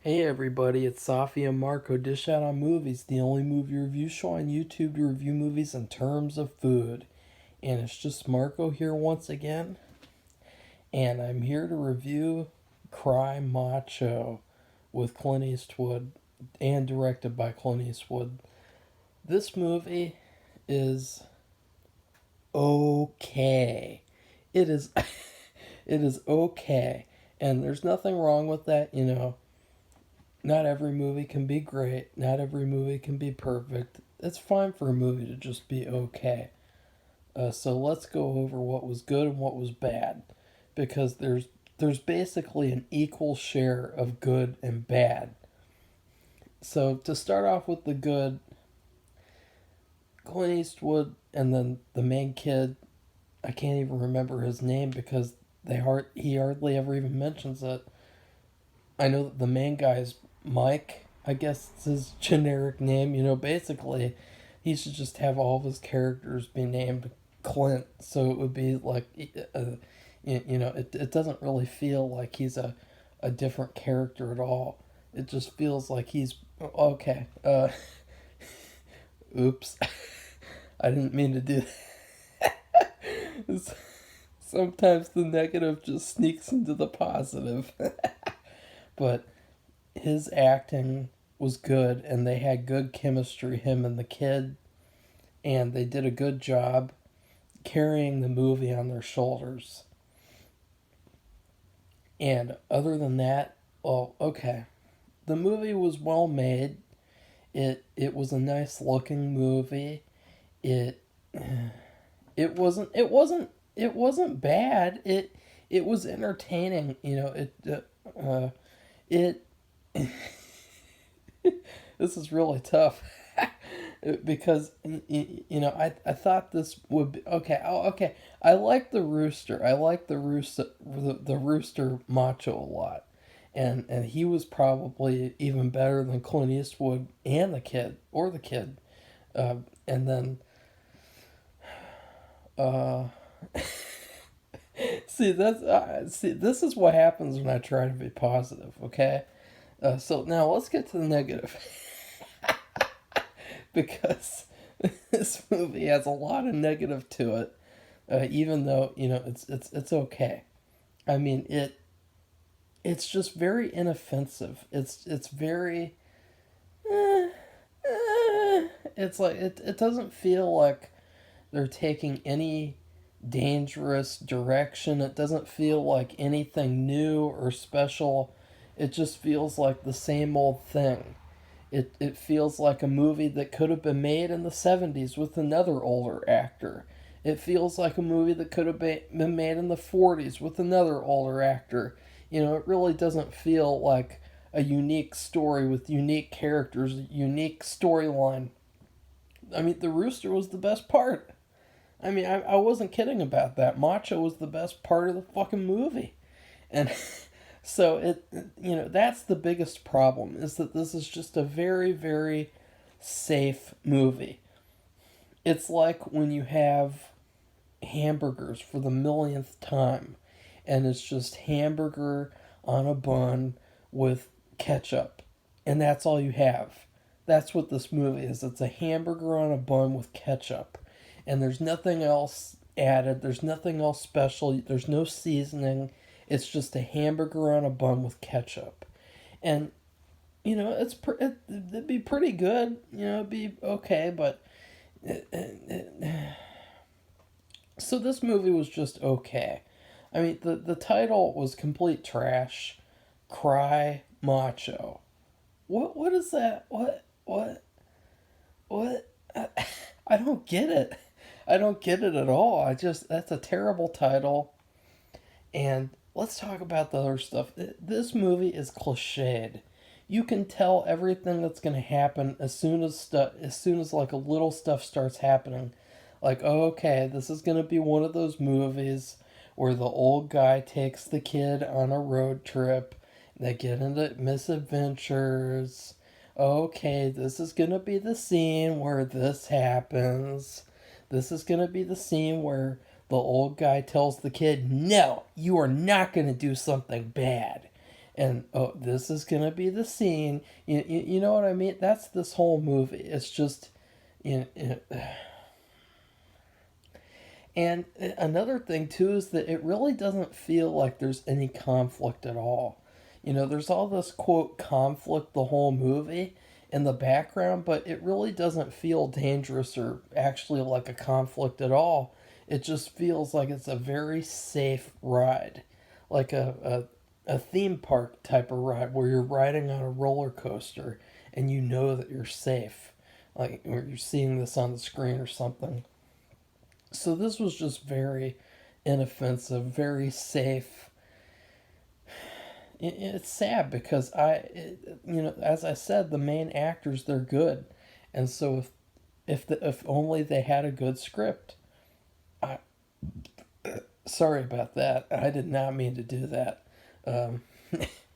Hey everybody, it's Safi and Marco Dish Out on Movies, the only movie review show on YouTube to review movies in terms of food. And it's just Marco here once again, and I'm here to review Cry Macho with Clint Eastwood and directed by Clint Eastwood. This movie is okay. It is it is okay. And there's nothing wrong with that. Not every movie can be great. Not every movie can be perfect. It's fine for a movie to just be okay. So let's go over what was good and what was bad, because there's basically an equal share of good and bad. So to start off with the good, Clint Eastwood and then the main kid, I can't even remember his name because he hardly ever even mentions it. I know that the main guy is Mike. I guess it's his generic name. Basically, he should just have all of his characters be named Clint, so it would be like, it doesn't really feel like he's a different character at all. It just feels like he's okay. Oops, I didn't mean to do that. Sometimes the negative just sneaks into the positive. But his acting was good, and they had good chemistry, him and the kid, and they did a good job carrying the movie on their shoulders. And other than that, well, okay, the movie was well made. It was a nice looking movie. It it wasn't bad. It was entertaining. It This is really tough. Because I thought this would be okay. Oh, okay. I like the rooster. I like the rooster Macho a lot, and he was probably even better than Clint Eastwood and the kid. And then uh, see, this is what happens when I try to be positive. Okay, so now let's get to the negative. Because this movie has a lot of negative to it, even though it's okay. I mean, it's just very inoffensive. It's very eh, it's like it doesn't feel like they're taking any dangerous direction. It doesn't feel like anything new or special. It just feels like the same old thing. It feels like a movie that could have been made in the 70s with another older actor. It feels like a movie that could have been made in the 40s with another older actor. It really doesn't feel like a unique story with unique characters, unique storyline. I mean, the rooster was the best part. I mean, I wasn't kidding about that. Macho was the best part of the fucking movie. And so that's the biggest problem, is that this is just a very, very safe movie. It's like when you have hamburgers for the millionth time, and it's just hamburger on a bun with ketchup, and that's all you have. That's what this movie is. It's a hamburger on a bun with ketchup, and there's nothing else added. There's nothing else special. There's no seasoning. It's just a hamburger on a bun with ketchup, and it'd be pretty good. It'd be okay, but so this movie was just okay. I mean, the title was complete trash. Cry Macho. What is that? What? I don't get it. I don't get it at all. That's a terrible title. And let's talk about the other stuff. This movie is cliched. You can tell everything that's going to happen as soon as like a little stuff starts happening. Like, oh, okay, this is going to be one of those movies where the old guy takes the kid on a road trip. They get into misadventures. Okay, this is going to be the scene where this happens. This is going to be the scene where the old guy tells the kid, no, you are not going to do something bad. And oh, this is gonna be the scene. You know what I mean? That's this whole movie. It's just, you know, and another thing too is that it really doesn't feel like there's any conflict at all. There's all this quote conflict the whole movie in the background, but it really doesn't feel dangerous or actually like a conflict at all. It just feels like it's a very safe ride, like a theme park type of ride where you're riding on a roller coaster and you know that you're safe, like or you're seeing this on the screen or something. So this was just very inoffensive, very safe. It's sad because as I said, the main actors they're good, and so if only they had a good script. I Sorry about that. I did not mean to do that. Um,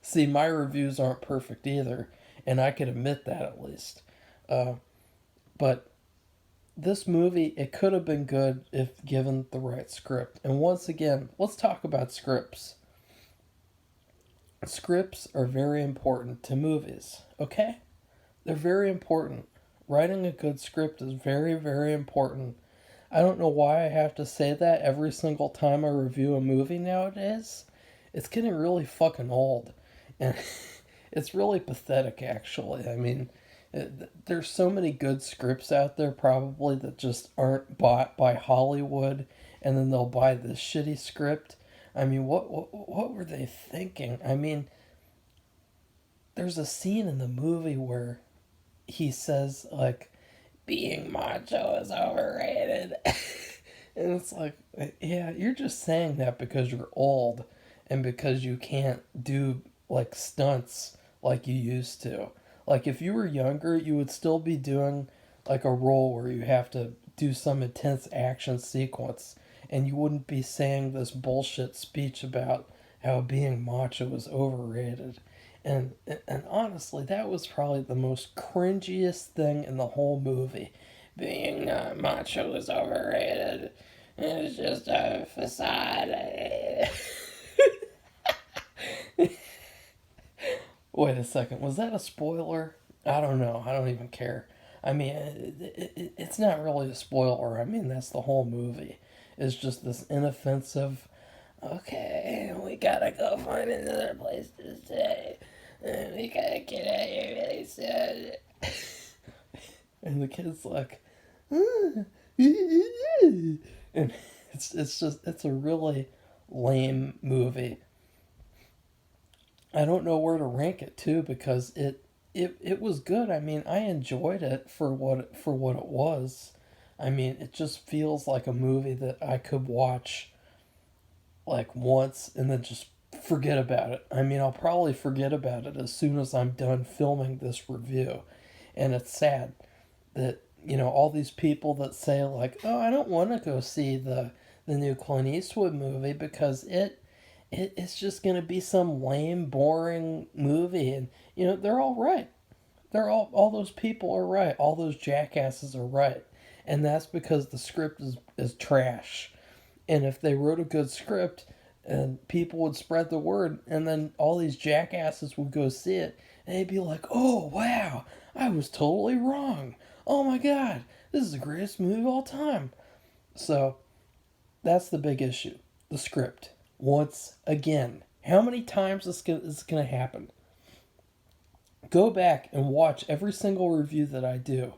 See, my reviews aren't perfect either, and I can admit that at least. Uh, but this movie, it could have been good if given the right script. And once again, let's talk about scripts. Scripts are very important to movies, okay? They're very important. Writing a good script is very, very important. I don't know why I have to say that every single time I review a movie nowadays. It's getting really fucking old. And it's really pathetic, actually. I mean, there's so many good scripts out there probably that just aren't bought by Hollywood, and then they'll buy this shitty script. I mean, what were they thinking? I mean, there's a scene in the movie where he says like being macho is overrated. And it's like, yeah, you're just saying that because you're old and because you can't do like stunts like you used to. Like if you were younger, you would still be doing like a role where you have to do some intense action sequence and you wouldn't be saying this bullshit speech about how being macho is overrated. And honestly, that was probably the most cringiest thing in the whole movie. Being macho is overrated. It's just a facade. Wait a second, was that a spoiler? I don't know. I don't even care. I mean, it's not really a spoiler. I mean, that's the whole movie. It's just this inoffensive. Okay, we gotta go find another place to stay. We gotta get out of here really soon. And the kid's like, "Ah," and it's a really lame movie. I don't know where to rank it too because it was good. I mean, I enjoyed it for what it was. I mean, it just feels like a movie that I could watch like once and then just forget about it. I mean, I'll probably forget about it as soon as I'm done filming this review. And it's sad that, all these people that say like, "Oh, I don't want to go see the new Clint Eastwood movie because it's just going to be some lame, boring movie." And they're all right. All those people are right. All those jackasses are right. And that's because the script is trash. And if they wrote a good script and people would spread the word and then all these jackasses would go see it and they'd be like, "Oh, wow, I was totally wrong. Oh my god, this is the greatest movie of all time." So that's the big issue. The script. Once again. How many times is this going to happen? Go back and watch every single review that I do.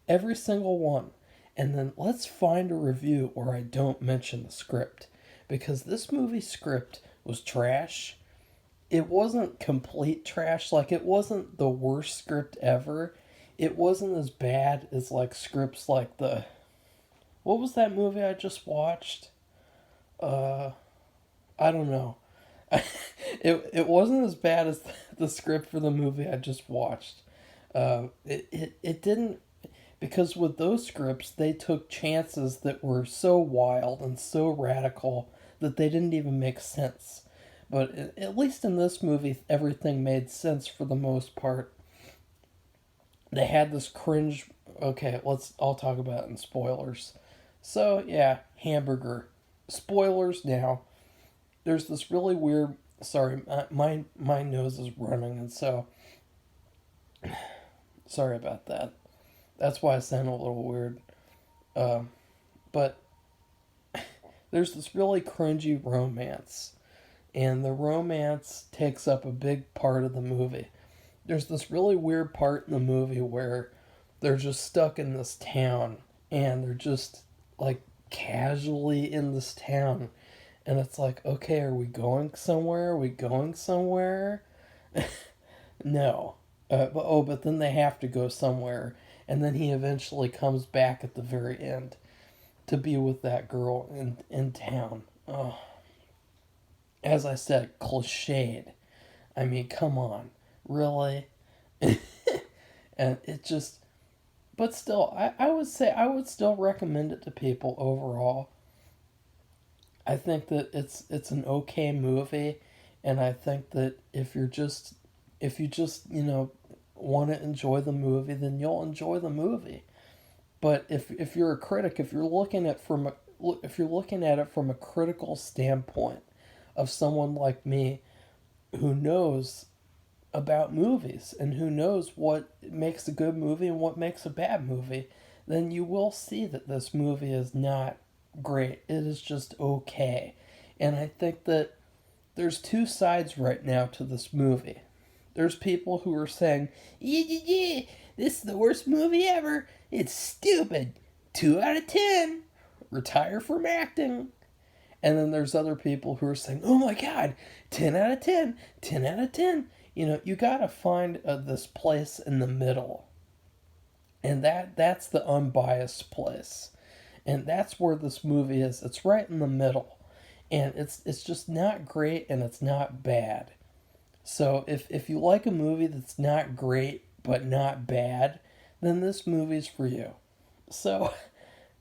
Every single one. And then let's find a review where I don't mention the script. Because this movie script was trash. It wasn't complete trash. Like, it wasn't the worst script ever. It wasn't as bad as, like, scripts like the... What was that movie I just watched? I don't know. It wasn't as bad as the script for the movie I just watched. It didn't, because with those scripts they took chances that were so wild and so radical that they didn't even make sense. But at least in this movie, everything made sense for the most part. They had this cringe. Okay, I'll talk about it in spoilers. So yeah, hamburger. Spoilers now. There's this really weird Sorry, my nose is running, and so sorry about that. That's why I sound a little weird. Uh, but there's this really cringy romance, and the romance takes up a big part of the movie. There's this really weird part in the movie where they're just stuck in this town, and they're just like casually in this town, and it's like, okay, are we going somewhere? Are we going somewhere? No. But then they have to go somewhere, and then he eventually comes back at the very end to be with that girl in town. Oh, as I said, cliched. I mean, come on, really? And it just, but still, I would say I would still recommend it to people overall. I think that it's an okay movie, and I think that if you just want to enjoy the movie, then you'll enjoy the movie. But if you're a critic, if you're looking at it from a critical standpoint of someone like me who knows about movies and who knows what makes a good movie and what makes a bad movie, then you will see that this movie is not great. It is just okay. And I think that there's two sides right now to this movie. There's people who are saying, yeah, yeah, yeah, this is the worst movie ever. It's stupid. 2 out of 10. Retire from acting. And then there's other people who are saying, oh my God, 10 out of 10. 10 out of 10. You gotta find this place in the middle. And that's the unbiased place. And that's where this movie is. It's right in the middle. And it's just not great and it's not bad. So if you like a movie that's not great but not bad, then this movie's for you. So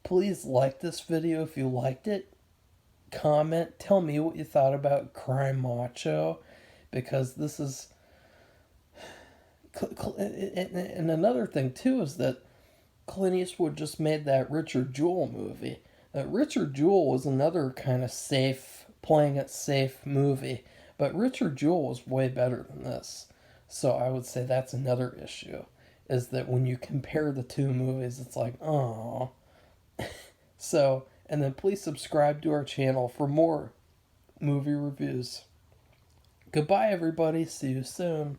please like this video if you liked it. Comment, tell me what you thought about Crime Macho, because this is. And another thing too is that Clint Eastwood just made that Richard Jewell movie. That Richard Jewell was another kind of safe, playing it safe movie, but Richard Jewell was way better than this. So I would say that's another issue, is that when you compare the two movies, it's like, oh. So, and then please subscribe to our channel for more movie reviews. Goodbye, everybody. See you soon.